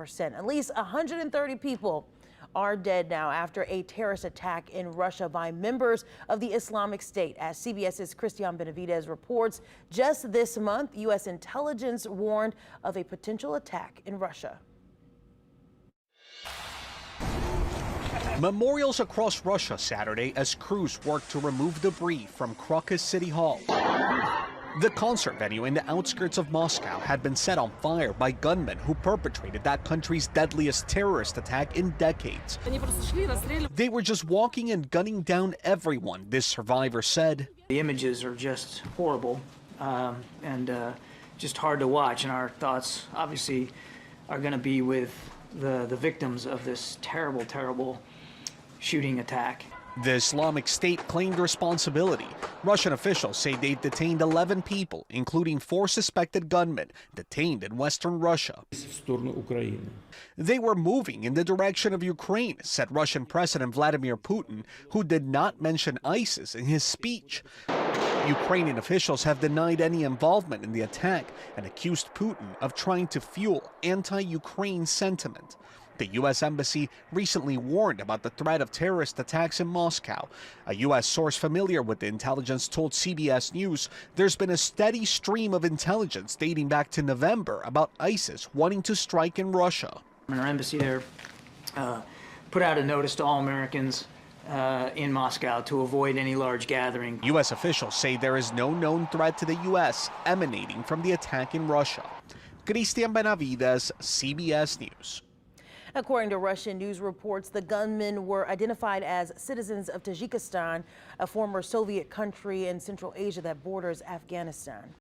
At least 130 people are dead now after a terrorist attack in Russia by members of the Islamic State. As CBS's Christian Benavidez reports, just this month, U.S. intelligence warned of a potential attack in Russia. Memorials across Russia Saturday as crews worked to remove debris from Crocus City Hall. The concert venue in the outskirts of Moscow had been set on fire by gunmen who perpetrated that country's deadliest terrorist attack in decades. They were just walking and gunning down everyone, this survivor said. The images are just horrible and just hard to watch, and our thoughts obviously are going to be with the victims of this terrible, terrible shooting attack. The Islamic State claimed responsibility. Russian officials say they've detained 11 people, including 4 suspected gunmen detained in western Russia. They were moving in the direction of Ukraine, said Russian President Vladimir Putin, who did not mention ISIS in his speech. Ukrainian officials have denied any involvement in the attack and accused Putin of trying to fuel anti-Ukraine sentiment. The U.S. Embassy recently warned about the threat of terrorist attacks in Moscow. A U.S. source familiar with the intelligence told CBS News there's been a steady stream of intelligence dating back to November about ISIS wanting to strike in Russia. Our embassy there put out a notice to all Americans in Moscow to avoid any large gathering. U.S. officials say there is no known threat to the U.S. emanating from the attack in Russia. Christian Benavidez, CBS News. According to Russian news reports, the gunmen were identified as citizens of Tajikistan, a former Soviet country in Central Asia that borders Afghanistan.